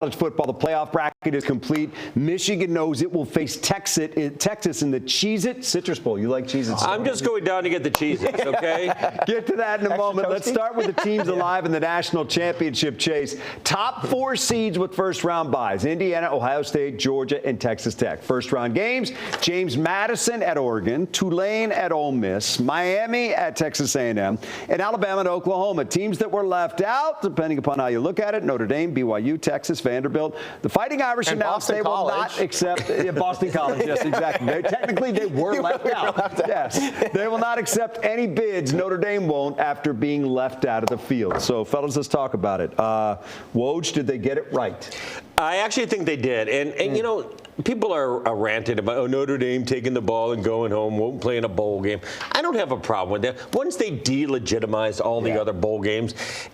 College football, the playoff bracket is complete. Michigan knows it will face Texas in the Cheez-It Citrus Bowl. You like Cheez-Its? I'm just going down to get the Cheez-Its, okay? Get to that in a moment. Toasty? Let's start with the teams alive in the national championship chase. Top 4 seeds with first-round byes: Indiana, Ohio State, Georgia, and Texas Tech. First-round games: James Madison at Oregon, Tulane at Ole Miss, Miami at Texas A&M, and Alabama and Oklahoma. Teams that were left out, depending upon how you look at it: Notre Dame, BYU, Texas, Vanderbilt. The Fighting Irish announced they will not accept Boston College. Yes, exactly. Technically, they were left out. Yes, they will not accept any bids. Notre Dame won't after being left out of the field. So, fellas, let's talk about it. Woj, did they get it right? I actually think they did. And you know, people are ranting about Notre Dame taking the ball and going home, won't play in a bowl game. I don't have a problem with that. Once they delegitimized all the other bowl games,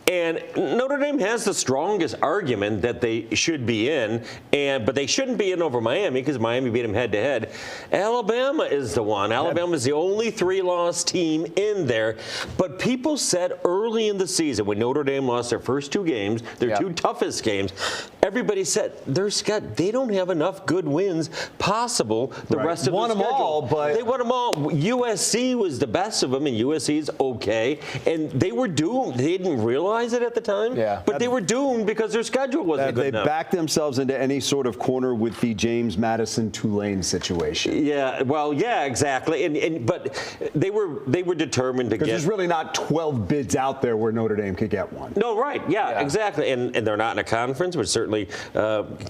and Notre Dame has the strongest argument that they should be in, but they shouldn't be in over Miami because Miami beat them head-to-head. Alabama is the one. Alabama is the only 3-loss team in there. But people said early in the season, when Notre Dame lost their first 2 games, their 2 toughest games, everybody said they don't have enough good wins possible the rest of the schedule. Won them all, but they won them all. USC was the best of them, and USC's okay. And they were doomed. They didn't realize it at the time, but they were doomed because their schedule wasn't good enough. They backed themselves into any sort of corner with the James Madison Tulane situation. Yeah, well, yeah, exactly. But they were determined to get. Because there's really not 12 bids out there where Notre Dame could get one. No, right? Yeah, exactly. And they're not in a conference, which certainly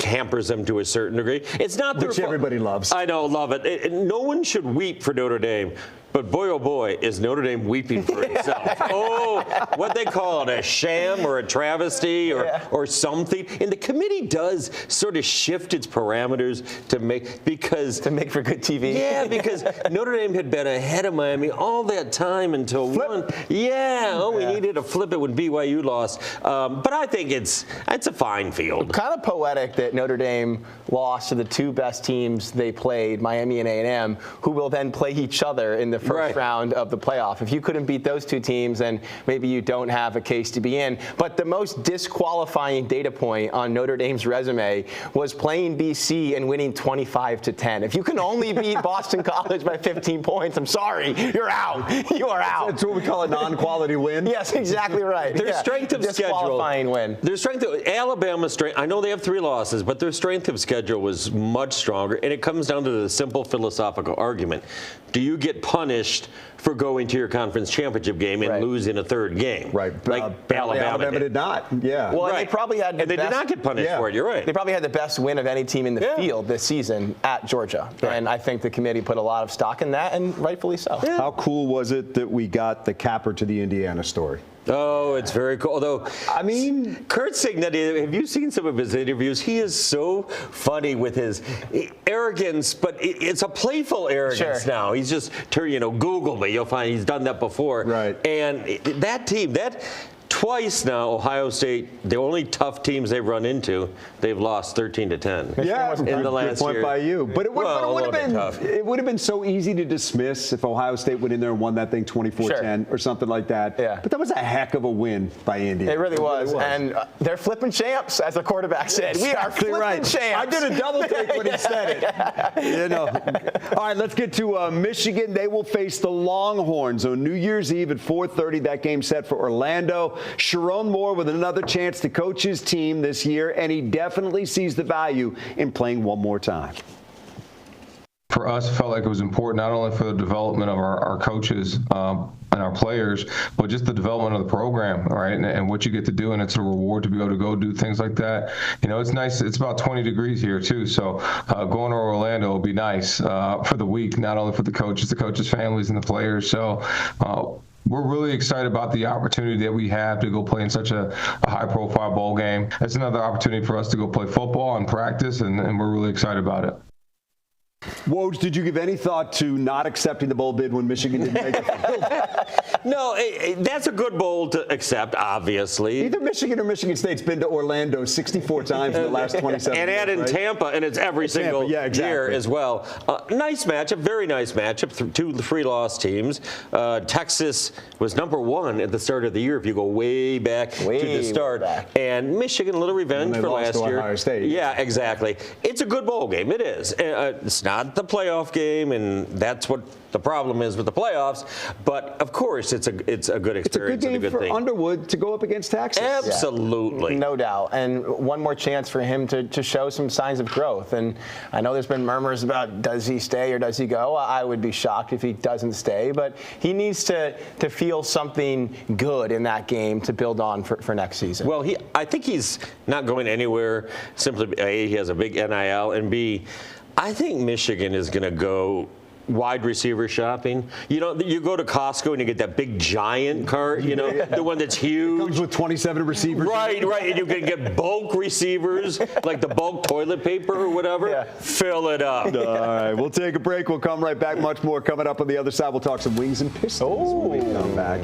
hampers them to a certain degree. It's not their fault. Which everybody loves. I know, love it. No one should weep for Notre Dame. But boy, oh boy, is Notre Dame weeping for itself. Oh, what they call it, a sham or a travesty or something. And the committee does sort of shift its parameters to make for good TV. Yeah, because Notre Dame had been ahead of Miami all that time until one. Yeah, we needed to flip it when BYU lost. But I think it's a fine field. Kind of poetic that Notre Dame lost to the 2 best teams they played, Miami and A&M, who will then play each other in the first round of the playoff. If you couldn't beat those 2 teams, then maybe you don't have a case to be in. But the most disqualifying data point on Notre Dame's resume was playing BC and winning 25-10. If you can only beat Boston College by 15 points, I'm sorry, you're out. You are out. That's what we call a non-quality win. Yes, exactly right. Their strength of disqualifying schedule. Win. Their strength of Alabama's strength. I know they have 3 losses, but their strength of schedule was much stronger. And it comes down to the simple philosophical argument: do you get punished for going to your conference championship game and losing a 3rd game? Right. Like Alabama did not. Yeah. Well, and they probably had and they did not get punished for it. You're right. They probably had the best win of any team in the field this season at Georgia. Right. And I think the committee put a lot of stock in that, and rightfully so. Yeah. How cool was it that we got the capper to the Indiana story? Oh, it's very cool. Although, I mean, Kurt Cignetti, have you seen some of his interviews? He is so funny with his arrogance, but it's a playful arrogance now. He's just, Google me. You'll find he's done that before. Right. And that team, twice now, Ohio State, the only tough teams they've run into, they've lost 13-10. Yeah, in the last point year. by you. But it would have been so easy to dismiss if Ohio State went in there and won that thing 24-10 or something like that. Yeah. But that was a heck of a win by Indy. It really was. And they're flipping champs, as the quarterback said. We are flipping champs. I did a double take when he said it. All right, let's get to Michigan. They will face the Longhorns on New Year's Eve at 4:30. That game set for Orlando. Sharon Moore with another chance to coach his team this year, and he definitely sees the value in playing one more time. For us, it felt like it was important not only for the development of our coaches and our players, but just the development of the program, right? And what you get to do, and it's a reward to be able to go do things like that. It's nice. It's about 20 degrees here too, so going to Orlando will be nice for the week, not only for the coaches families, and the players. So we're really excited about the opportunity that we have to go play in such a high-profile bowl game. It's another opportunity for us to go play football and practice, and we're really excited about it. Woj, did you give any thought to not accepting the bowl bid when Michigan didn't make it? No, that's a good bowl to accept, obviously. Either Michigan or Michigan State's been to Orlando 64 times in the last 27 and years. add in right? Tampa, and it's every single yeah, exactly. year as well. Nice matchup, very nice matchup. 2 3-loss teams. Texas was number 1 at the start of the year if you go way back to the start. And Michigan, a little revenge for last year. Ohio State. Yeah, exactly. It's a good bowl game. It is. It's not the playoff game, and that's what the problem is with the playoffs. But of course, it's a good experience. It's a good game for thing. Underwood to go up against Texas. Absolutely. No doubt. And one more chance for him to show some signs of growth. And I know there's been murmurs about does he stay or does he go. I would be shocked if he doesn't stay. But he needs to feel something good in that game to build on for next season. Well, I think he's not going anywhere. Simply, A, he has a big NIL, and B, I think Michigan is going to go wide receiver shopping. You know, you go to Costco and you get that big giant cart, you know, the one that's huge. Comes with 27 receivers. Right. And you can get bulk receivers, like the bulk toilet paper or whatever. Yeah. Fill it up. All right, we'll take a break. We'll come right back. Much more coming up on the other side. We'll talk some Wings and Pistons when we come back.